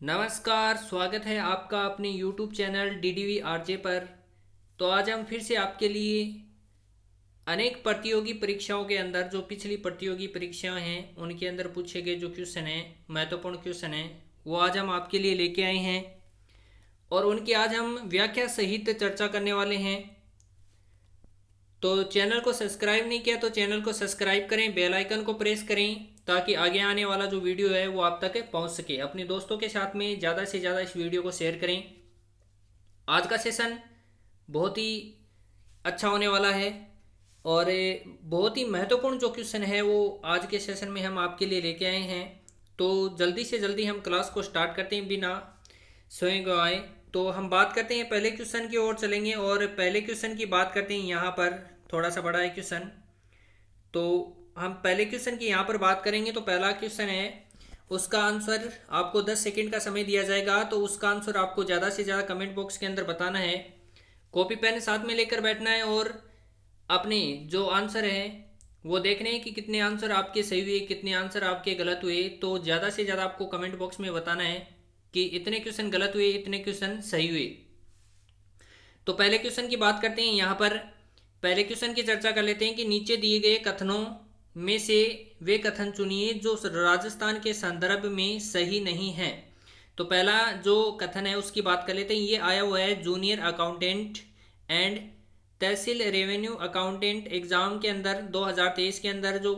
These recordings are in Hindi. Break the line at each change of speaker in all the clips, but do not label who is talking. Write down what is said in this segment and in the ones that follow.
नमस्कार, स्वागत है आपका अपने YouTube चैनल DDV आरजे पर। तो आज हम फिर से आपके लिए अनेक प्रतियोगी परीक्षाओं के अंदर जो पिछली प्रतियोगी परीक्षाएं हैं उनके अंदर पूछे गए जो क्वेश्चन हैं, महत्वपूर्ण क्वेश्चन हैं, वो आज हम आपके लिए लेके आए हैं और उनकी आज हम व्याख्या सहित चर्चा करने वाले हैं। तो चैनल को सब्सक्राइब नहीं किया तो चैनल को सब्सक्राइब करें, बेल आइकन को प्रेस करें ताकि आगे आने वाला जो वीडियो है वो आप तक पहुंच सके। अपने दोस्तों के साथ में ज़्यादा से ज़्यादा इस वीडियो को शेयर करें। आज का सेशन बहुत ही अच्छा होने वाला है और बहुत ही महत्वपूर्ण जो क्वेश्चन है वो आज के सेशन में हम आपके लिए लेके आए हैं। तो जल्दी से जल्दी हम क्लास को स्टार्ट करते हैं बिना समय गवाए। तो हम बात करते हैं पहले क्वेश्चन की ओर चलेंगे और पहले क्वेश्चन की बात करते हैं। यहाँ पर थोड़ा सा बड़ा है क्वेश्चन, तो हम पहले क्वेश्चन की यहाँ पर बात करेंगे। तो पहला क्वेश्चन है, उसका आंसर आपको 10 सेकंड का समय दिया जाएगा। तो उसका आंसर आपको ज़्यादा से ज़्यादा कमेंट बॉक्स के अंदर बताना है। कॉपी पेन साथ में लेकर बैठना है और अपने जो आंसर है वो देखने हैं कि कितने आंसर आपके सही हुए, कितने आंसर आपके गलत हुए। तो ज़्यादा से ज़्यादा आपको कमेंट बॉक्स में बताना है कि इतने क्वेश्चन गलत हुए, इतने क्वेश्चन सही हुए। तो पहले क्वेश्चन की बात करते हैं। यहाँ पर पहले क्वेश्चन की चर्चा कर लेते हैं कि नीचे दिए गए कथनों में से वे कथन चुनिए जो राजस्थान के संदर्भ में सही नहीं है। तो पहला जो कथन है उसकी बात कर लेते हैं। ये आया हुआ है junior accountant and tehsil revenue accountant exam के अंदर 2023 के अंदर जो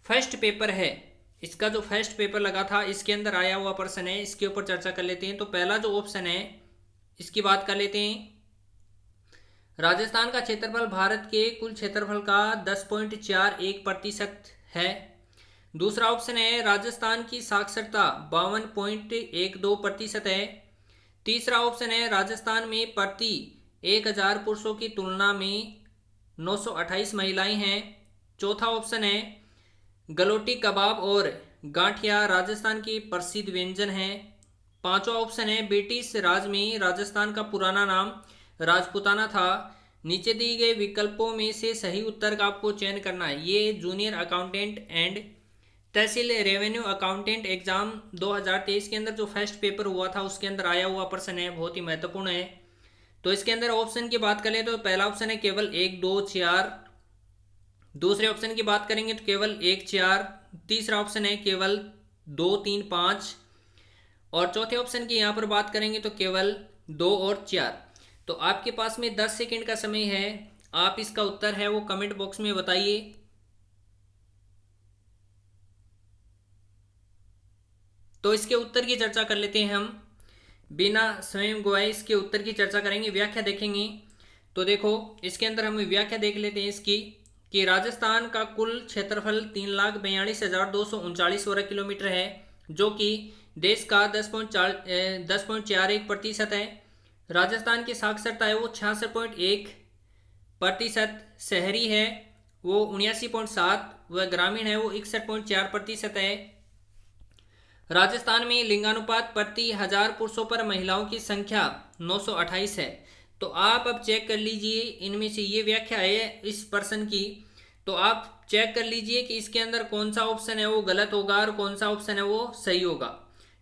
फर्स्ट पेपर है, इसका जो फर्स्ट पेपर लगा था इसके अंदर आया हुआ प्रश्न है। इसके ऊपर चर्चा कर लेते हैं। तो पहला जो ऑप्शन है इसकी बात कर लेते हैं। राजस्थान का क्षेत्रफल भारत के कुल क्षेत्रफल का 10.41% है। दूसरा ऑप्शन है राजस्थान की साक्षरता 52.12% है। तीसरा ऑप्शन है राजस्थान में प्रति 1000 पुरुषों की तुलना में 928 महिलाएं हैं। चौथा ऑप्शन है गलोटी कबाब और गांठिया राजस्थान की प्रसिद्ध व्यंजन है। पांचवा ऑप्शन है ब्रिटिश राज में राजस्थान का पुराना नाम राजपूताना था। नीचे दिए गए विकल्पों में से सही उत्तर का आपको चयन करना है। ये junior accountant and tehsil revenue accountant exam 2023 के अंदर जो फर्स्ट पेपर हुआ था उसके अंदर आया हुआ प्रश्न है, बहुत ही महत्वपूर्ण है। तो इसके अंदर ऑप्शन की बात करें तो पहला ऑप्शन है केवल 1, 2, 4। दूसरे ऑप्शन की बात करेंगे तो केवल 1, 4। तीसरा ऑप्शन है केवल 2, 3, 5 और चौथे ऑप्शन की यहाँ पर बात करेंगे तो केवल 2 और 4। तो आपके पास में 10 सेकंड का समय है। आप इसका उत्तर है वो कमेंट बॉक्स में बताइए। तो इसके उत्तर की चर्चा कर लेते हैं हम बिना समय गवाए। इसके उत्तर की चर्चा करेंगे, व्याख्या देखेंगे। तो देखो इसके अंदर हम व्याख्या देख लेते हैं इसकी कि राजस्थान का कुल क्षेत्रफल 3,42,239 वर्ग किलोमीटर है जो कि देश का 10.41% है। राजस्थान की साक्षरता है वो 66.1%, शहरी है वो 79.7, व ग्रामीण है वो 61.4% है। राजस्थान में लिंगानुपात प्रति 1000 पुरुषों पर महिलाओं की संख्या 928 है। तो आप अब चेक कर लीजिए, इनमें से ये व्याख्या है इस प्रश्न की। तो आप चेक कर लीजिए कि इसके अंदर कौन सा ऑप्शन है वो गलत होगा और कौन सा ऑप्शन है वो सही होगा।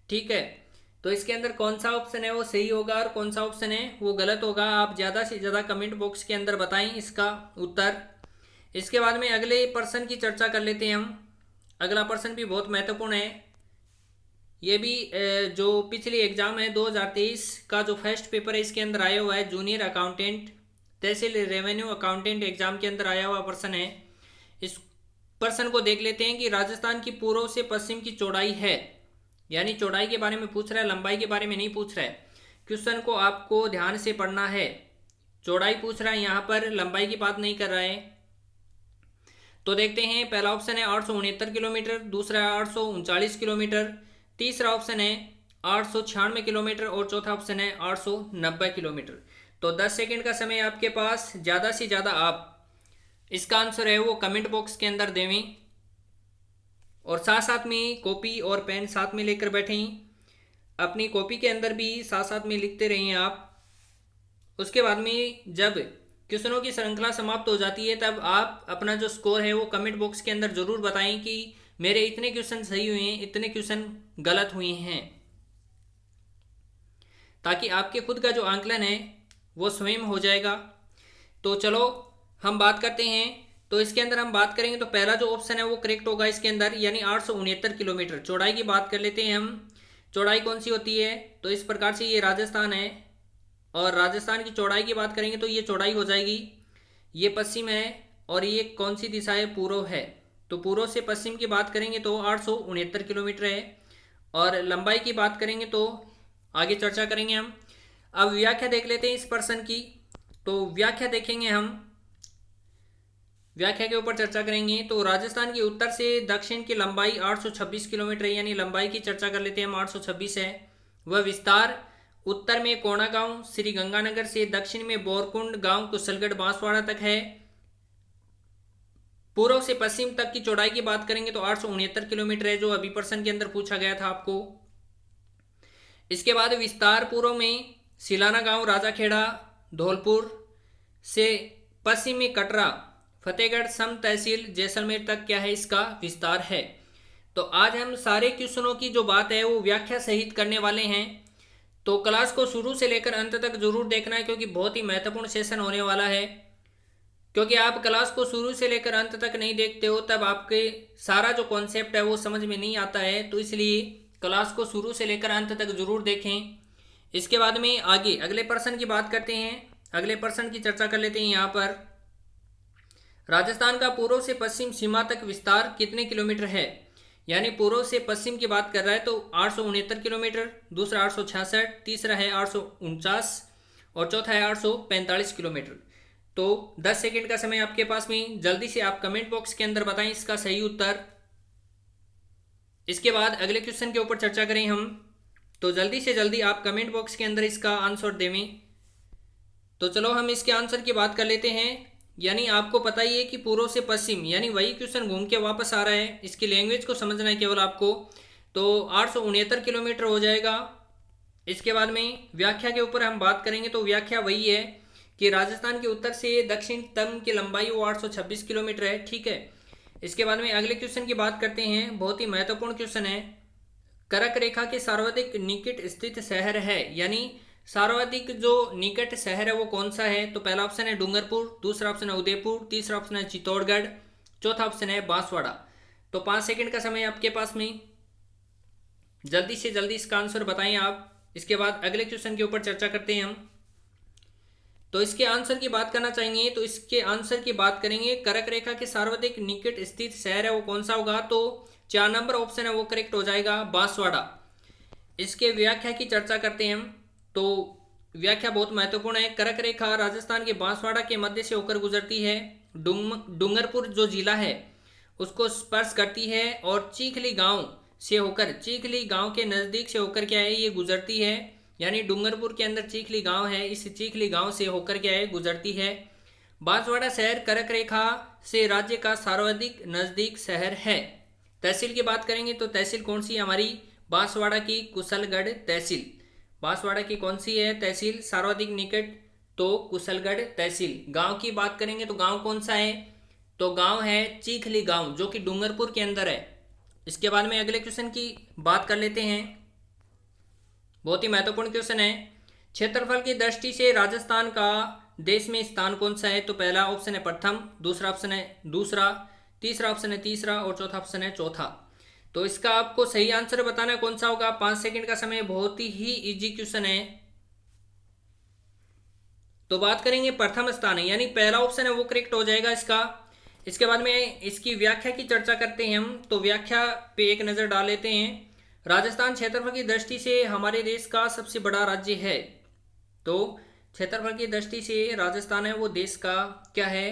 ठीक है, तो इसके अंदर कौन सा ऑप्शन है वो सही होगा और कौन सा ऑप्शन है वो गलत होगा, आप ज़्यादा से ज़्यादा कमेंट बॉक्स के अंदर बताएं इसका उत्तर। इसके बाद में अगले प्रश्न की चर्चा कर लेते हैं हम। अगला प्रश्न भी बहुत महत्वपूर्ण है। ये भी जो पिछली एग्जाम है 2023 का जो फर्स्ट पेपर है इसके अंदर आया हुआ है जूनियर अकाउंटेंट तहसील रेवेन्यू अकाउंटेंट एग्जाम के अंदर आया हुआ प्रश्न है। इस प्रश्न को देख लेते हैं कि राजस्थान की पूर्व से पश्चिम की चौड़ाई है, यानी चौड़ाई के बारे में पूछ रहा है, लंबाई के बारे में नहीं पूछ रहा है। क्वेश्चन को आपको ध्यान से पढ़ना है। चौड़ाई पूछ रहा है यहाँ पर, लंबाई की बात नहीं कर रहा है। तो देखते हैं, पहला ऑप्शन है 869 किलोमीटर, दूसरा 839 किलोमीटर, तीसरा ऑप्शन है 896 किलोमीटर और चौथा ऑप्शन है 890 किलोमीटर। तो 10 सेकंड का समय आपके पास, ज़्यादा से ज़्यादा आप इसका आंसर है वो कमेंट बॉक्स के अंदर देवें और साथ साथ में कॉपी और पेन साथ में लेकर बैठें। अपनी कॉपी के अंदर भी साथ साथ में लिखते रहें आप। उसके बाद में जब क्वेश्चनों की श्रृंखला समाप्त हो जाती है तब आप अपना जो स्कोर है वो कमेंट बॉक्स के अंदर ज़रूर बताएं कि मेरे इतने क्वेश्चन सही हुए हैं, इतने क्वेश्चन गलत हुए हैं। ताकि आपके खुद का जो आंकलन है वो स्वयं हो जाएगा। तो चलो हम बात करते हैं। तो इसके अंदर हम बात करेंगे तो पहला जो ऑप्शन है वो करेक्ट होगा इसके अंदर, यानी 869 किलोमीटर। चौड़ाई की बात कर लेते हैं हम, चौड़ाई कौन सी होती है, तो इस प्रकार से ये राजस्थान है और राजस्थान की चौड़ाई की बात करेंगे तो ये चौड़ाई हो जाएगी, ये पश्चिम है और ये कौन सी दिशा है, पूर्व है। तो पूर्व से पश्चिम की बात करेंगे तो 869 किलोमीटर है। और लंबाई की बात करेंगे तो आगे चर्चा करेंगे हम। अब व्याख्या देख लेते हैं इस प्रश्न की। तो व्याख्या देखेंगे हम, व्याख्या के ऊपर चर्चा करेंगे। तो राजस्थान की उत्तर से दक्षिण की लंबाई 826 किलोमीटर है, यानी लंबाई की चर्चा कर लेते हैं हम, 826 है। वह विस्तार उत्तर में कोणा गांव श्री गंगानगर से दक्षिण में बोरकुंड गांव कुशलगढ़ बांसवाड़ा तक है। पूर्व से पश्चिम तक की चौड़ाई की बात करेंगे तो 869 किलोमीटर है, जो अभी प्रश्न के अंदर पूछा गया था आपको। इसके बाद विस्तार पूर्व में सिलाना गांव राजाखेड़ा धौलपुर से पश्चिम में कटरा फतेहगढ़ सम तहसील जैसलमेर तक क्या है, इसका विस्तार है। तो आज हम सारे क्वेश्चनों की जो बात है वो व्याख्या सहित करने वाले हैं। तो क्लास को शुरू से लेकर अंत तक जरूर देखना है, क्योंकि बहुत ही महत्वपूर्ण सेशन होने वाला है। क्योंकि आप क्लास को शुरू से लेकर अंत तक नहीं देखते हो तब आपके सारा जो कॉन्सेप्ट है वो समझ में नहीं आता है। तो इसलिए क्लास को शुरू से लेकर अंत तक जरूर देखें। इसके बाद में आगे अगले प्रश्न की बात करते हैं, अगले प्रश्न की चर्चा कर लेते हैं। यहाँ पर राजस्थान का पूर्व से पश्चिम सीमा तक विस्तार कितने किलोमीटर है, यानी पूर्व से पश्चिम की बात कर रहा है तो 869 किलोमीटर, दूसरा 866, तीसरा है 849 और चौथा है 845 किलोमीटर। तो 10 सेकंड का समय आपके पास में, जल्दी से आप कमेंट बॉक्स के अंदर बताएं इसका सही उत्तर। इसके बाद अगले क्वेश्चन के ऊपर चर्चा करें हम। तो जल्दी से जल्दी आप कमेंट बॉक्स के अंदर इसका आंसर देवें। तो चलो हम इसके आंसर की बात कर लेते हैं। यानी आपको पता ही है कि पूर्व से पश्चिम, यानी वही क्वेश्चन घूम के वापस आ रहा है, इसकी लैंग्वेज को समझना है केवल आपको। तो 869 किलोमीटर हो जाएगा। इसके बाद में व्याख्या के ऊपर हम बात करेंगे तो व्याख्या वही है कि राजस्थान के उत्तर से दक्षिण तक की लंबाई वो 826 किलोमीटर है, ठीक है। इसके बाद में अगले क्वेश्चन की बात करते हैं, बहुत ही महत्वपूर्ण क्वेश्चन है। कर्क रेखा के सर्वाधिक निकट स्थित शहर है, यानी सर्वाधिक जो निकट शहर है वो कौन सा है। तो पहला ऑप्शन है डूंगरपुर, दूसरा ऑप्शन है उदयपुर, तीसरा ऑप्शन है चित्तौड़गढ़, चौथा ऑप्शन है बांसवाड़ा। तो 5 सेकंड का समय आपके पास में, जल्दी से जल्दी इसका आंसर बताएं आप। इसके बाद अगले क्वेश्चन के ऊपर चर्चा करते हैं हम। तो इसके आंसर की बात करना चाहेंगे तो इसके आंसर की बात करेंगे, कर्क रेखा के सर्वाधिक निकट स्थित शहर है वो कौन सा होगा। तो 4 नंबर ऑप्शन है वो करेक्ट हो जाएगा, बांसवाड़ा। इसके व्याख्या की चर्चा करते हैं हम। तो व्याख्या बहुत महत्वपूर्ण है। कर्क रेखा राजस्थान के बांसवाड़ा के मध्य से होकर गुजरती है, डूंगरपुर जो जिला है उसको स्पर्श करती है और चीखली गांव से होकर, चीखली गांव के नज़दीक से होकर क्या है ये गुजरती है। यानी डूंगरपुर के अंदर चीखली गांव है, इस चीखली गांव से होकर क्या है गुजरती है। बांसवाड़ा शहर कर्क रेखा से राज्य का सर्वाधिक नज़दीक शहर है। तहसील की बात करेंगे तो तहसील कौन सी है हमारी, बांसवाड़ा की कुशलगढ़ तहसील। बांसवाड़ा की कौन सी है तहसील सर्वाधिक निकट, तो कुशलगढ़ तहसील। गांव की बात करेंगे तो गांव कौन सा है, तो गांव है चीखली गांव, जो कि डूंगरपुर के अंदर है। इसके बाद में अगले क्वेश्चन की बात कर लेते हैं, बहुत ही महत्वपूर्ण क्वेश्चन है। क्षेत्रफल की दृष्टि से राजस्थान का देश में स्थान कौन सा है। तो पहला ऑप्शन है प्रथम, दूसरा ऑप्शन है दूसरा, तीसरा ऑप्शन है तीसरा और चौथा ऑप्शन है चौथा। तो इसका आपको सही आंसर बताना कौन सा होगा। 5 सेकंड का समय, बहुत ही इजी क्वेश्चन है। तो बात करेंगे प्रथम स्थान है, यानी पहला ऑप्शन है वो करेक्ट हो जाएगा इसका। इसके बाद में इसकी व्याख्या की चर्चा करते हैं हम। तो व्याख्या पे एक नज़र डाल लेते हैं। राजस्थान क्षेत्रफल की दृष्टि से हमारे देश का सबसे बड़ा राज्य है। तो क्षेत्रफल की दृष्टि से राजस्थान है वो देश का क्या है,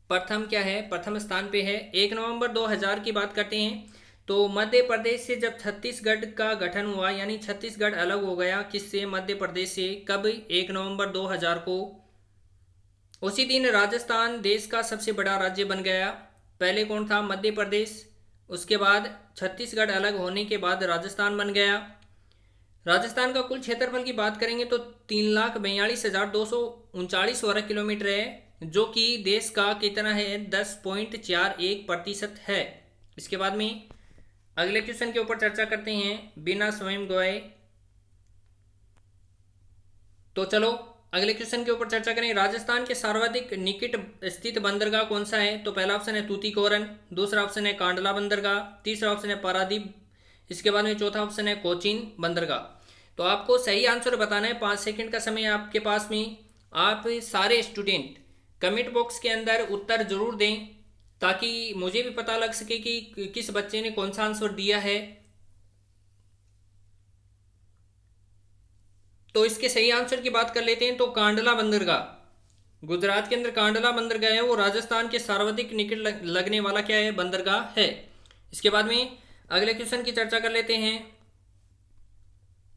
प्रथम क्या है, प्रथम स्थान पे है। 1 नवंबर 2000 की बात करते हैं तो मध्य प्रदेश से जब छत्तीसगढ़ का गठन हुआ, यानी छत्तीसगढ़ अलग हो गया किससे, मध्य प्रदेश से। कब, 1 नवंबर 2000 को। उसी दिन राजस्थान देश का सबसे बड़ा राज्य बन गया। पहले कौन था, मध्य प्रदेश, उसके बाद छत्तीसगढ़ अलग होने के बाद राजस्थान बन गया। राजस्थान का कुल क्षेत्रफल की बात करेंगे तो 3,42,239 वर्ग किलोमीटर है, जो कि देश का कितना है 10.41% है। इसके बाद में अगले क्वेश्चन के ऊपर चर्चा करते हैं बिना समय गवाए। तो चलो अगले क्वेश्चन के ऊपर चर्चा करें। राजस्थान के सर्वाधिक निकट स्थित बंदरगाह कौन सा है? तो पहला ऑप्शन है तूतीकोरन, दूसरा ऑप्शन है कांडला बंदरगाह, तीसरा ऑप्शन है पारादीप, इसके बाद में चौथा ऑप्शन है कोचीन बंदरगाह। तो आपको सही आंसर बताना है, 5 सेकंड का समय आपके पास में। आप सारे स्टूडेंट कमेंट बॉक्स के अंदर उत्तर जरूर दें ताकि मुझे भी पता लग सके कि किस बच्चे ने कौन सा आंसर दिया है। तो इसके सही आंसर की बात कर लेते हैं। तो कांडला बंदरगाह गुजरात के अंदर कांडला बंदरगाह है, वो राजस्थान के सर्वाधिक निकट लगने वाला क्या है? बंदरगाह है। इसके बाद में अगले क्वेश्चन की चर्चा कर लेते हैं।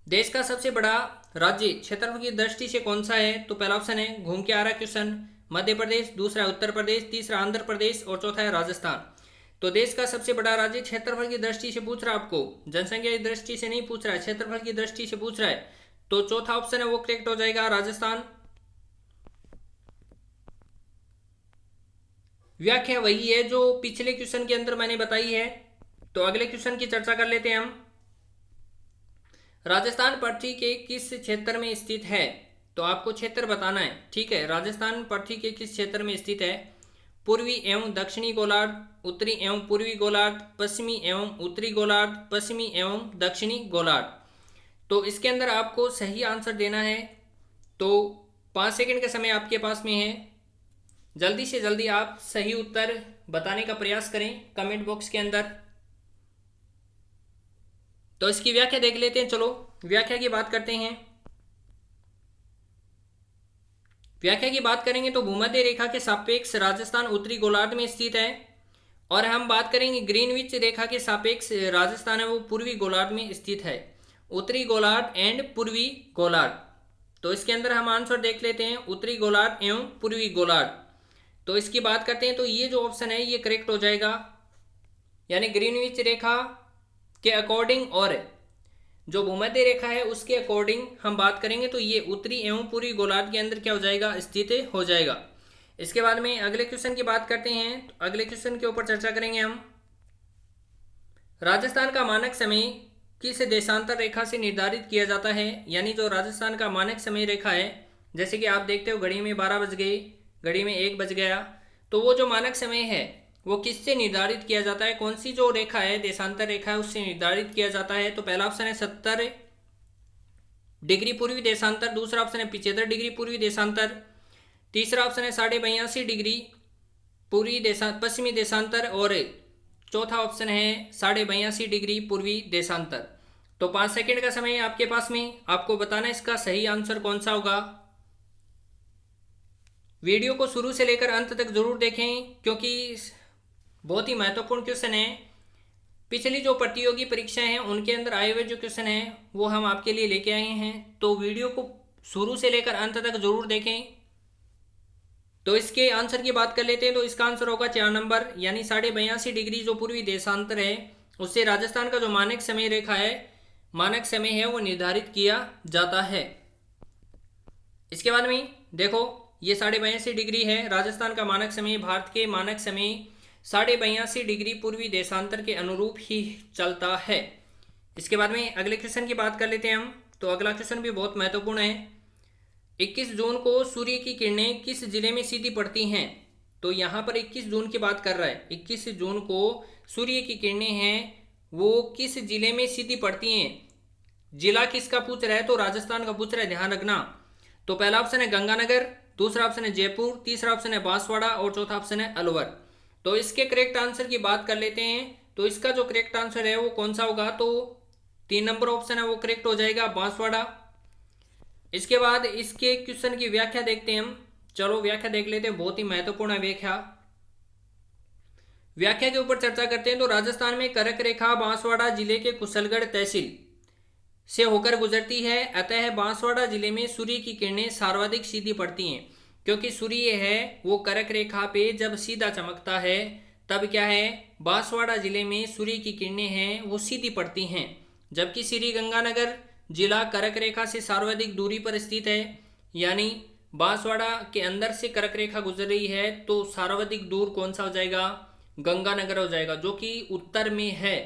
देश का सबसे बड़ा राज्य क्षेत्रफल की दृष्टि से कौन सा है? तो पहला ऑप्शन है घूम के आ रहा क्वेश्चन, मध्य प्रदेश, दूसरा उत्तर प्रदेश, तीसरा आंध्र प्रदेश और चौथा है राजस्थान। तो देश का सबसे बड़ा राज्य क्षेत्रफल की दृष्टि से पूछ रहा है आपको, जनसंख्या की दृष्टि से नहीं पूछ रहा है, क्षेत्रफल की दृष्टि से पूछ रहा है। तो चौथा ऑप्शन है वो करेक्ट हो जाएगा, राजस्थान। व्याख्या वही है जो पिछले क्वेश्चन के अंदर मैंने बताई है। तो अगले क्वेश्चन की चर्चा कर लेते हैं हम। राजस्थान पृथ्वी के किस क्षेत्र में स्थित है? तो आपको क्षेत्र बताना है, ठीक है। राजस्थान पृथ्वी के किस क्षेत्र में स्थित है? पूर्वी एवं दक्षिणी गोलार्ध, उत्तरी एवं पूर्वी गोलार्ध, पश्चिमी एवं उत्तरी गोलार्ध, पश्चिमी एवं दक्षिणी गोलार्ध। तो इसके अंदर आपको सही आंसर देना है। तो 5 सेकंड का समय आपके पास में है, जल्दी से जल्दी आप सही उत्तर बताने का प्रयास करें कमेंट बॉक्स के अंदर। तो इसकी व्याख्या देख लेते हैं। चलो व्याख्या की बात करते हैं। व्याख्या की बात करेंगे तो भूमध्य रेखा के सापेक्ष राजस्थान उत्तरी गोलार्ध में स्थित है, और हम बात करेंगे ग्रीनविच रेखा के सापेक्ष राजस्थान है वो पूर्वी गोलार्ध में स्थित है। उत्तरी गोलार्ध एंड पूर्वी गोलार्ध। तो इसके अंदर हम आंसर देख लेते हैं, उत्तरी गोलार्ध एवं पूर्वी गोलार्ध। तो इसकी बात करते हैं तो ये जो ऑप्शन है ये करेक्ट हो जाएगा, यानी ग्रीनविच रेखा के अकॉर्डिंग और जो भूमध्य रेखा है उसके अकॉर्डिंग हम बात करेंगे तो ये उत्तरी एवं पूर्वी गोलार्ध के अंदर क्या हो जाएगा? स्थित हो जाएगा। इसके बाद में अगले क्वेश्चन की बात करते हैं। तो अगले क्वेश्चन के ऊपर चर्चा करेंगे हम। राजस्थान का मानक समय किस देशांतर रेखा से निर्धारित किया जाता है? यानी जो राजस्थान का मानक समय रेखा है, जैसे कि आप देखते हो घड़ी में 12 बज गए, घड़ी में 1 बज गया, तो वो जो मानक समय है वो किससे निर्धारित किया जाता है? कौन सी जो रेखा है, देशांतर रेखा है, उससे निर्धारित किया जाता है। तो पहला ऑप्शन है 70 डिग्री पूर्वी देशांतर, दूसरा ऑप्शन है 75 डिग्री पूर्वी देशांतर, तीसरा ऑप्शन है 82.5 डिग्री पश्चिमी देशांतर, और चौथा ऑप्शन है 82.5 डिग्री पूर्वी देशांतर। तो 5 सेकंड का समय है आपके पास में, आपको बताना इसका सही आंसर कौन सा होगा। वीडियो को शुरू से लेकर अंत तक जरूर देखें क्योंकि बहुत ही महत्वपूर्ण क्वेश्चन है। पिछली जो प्रतियोगी परीक्षाएं हैं उनके अंदर आए हुए जो क्वेश्चन हैं वो हम आपके लिए लेके आए हैं, तो वीडियो को शुरू से लेकर अंत तक जरूर देखें। तो इसके आंसर की बात कर लेते हैं। तो इसका आंसर होगा 4 नंबर, यानी 82.5 डिग्री जो पूर्वी देशांतर है उससे राजस्थान का जो मानक समय रेखा है, मानक समय है वो निर्धारित किया जाता है। इसके बाद में देखो ये 82.5 डिग्री है राजस्थान का मानक समय। भारत के मानक समय 82.5 डिग्री पूर्वी देशांतर के अनुरूप ही चलता है। इसके बाद में अगले क्वेश्चन की बात कर लेते हैं हम। तो अगला क्वेश्चन भी बहुत महत्वपूर्ण है। 21 जून को सूर्य की किरणें किस जिले में सीधी पड़ती हैं? तो यहाँ पर 21 जून की बात कर रहा है। 21 जून को सूर्य की किरणें हैं वो किस जिले में सीधी पड़ती हैं? जिला किसका पूछ रहा है? तो राजस्थान का पूछ रहा है, ध्यान रखना। तो पहला ऑप्शन है गंगानगर, दूसरा ऑप्शन है जयपुर, तीसरा ऑप्शन है बांसवाड़ा और चौथा ऑप्शन है अलवर। तो इसके करेक्ट आंसर की बात कर लेते हैं। तो इसका जो करेक्ट आंसर है वो कौन सा होगा? तो 3 नंबर ऑप्शन है वो करेक्ट हो जाएगा, बांसवाड़ा। इसके बाद इसके क्वेश्चन की व्याख्या देखते हैं हम। चलो व्याख्या देख लेते हैं, बहुत ही महत्वपूर्ण है व्याख्या। व्याख्या के ऊपर चर्चा करते हैं। तो राजस्थान में कर्क रेखा बांसवाड़ा जिले के कुशलगढ़ तहसील से होकर गुजरती है, अतः बांसवाड़ा जिले में सूर्य की किरणें सर्वाधिक सीधी पड़ती हैं। क्योंकि सूर्य है वो कर्क रेखा पे जब सीधा चमकता है तब क्या है, बांसवाड़ा जिले में सूर्य की किरणें हैं वो सीधी पड़ती हैं। जबकि श्री गंगानगर जिला कर्क रेखा से सर्वाधिक दूरी पर स्थित है, यानी बांसवाड़ा के अंदर से कर्क रेखा गुजर रही है तो सर्वाधिक दूर कौन सा हो जाएगा? गंगानगर हो जाएगा, जो कि उत्तर में है।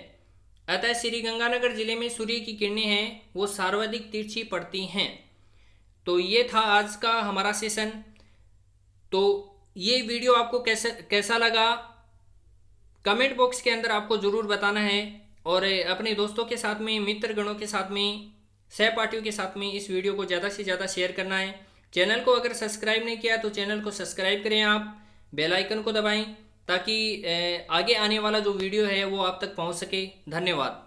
अतः श्री गंगानगर जिले में सूर्य की किरणें हैं वो सर्वाधिक तिरछी पड़ती हैं। तो ये था आज का हमारा सेशन। तो ये वीडियो आपको कैसा कैसा लगा कमेंट बॉक्स के अंदर आपको ज़रूर बताना है, और अपने दोस्तों के साथ में, मित्रगणों के साथ में, सहपाठियों के साथ में इस वीडियो को ज़्यादा से ज़्यादा शेयर करना है। चैनल को अगर सब्सक्राइब नहीं किया तो चैनल को सब्सक्राइब करें, आप बेल आइकन को दबाएं ताकि आगे आने वाला जो वीडियो है वो आप तक पहुंच सके। धन्यवाद।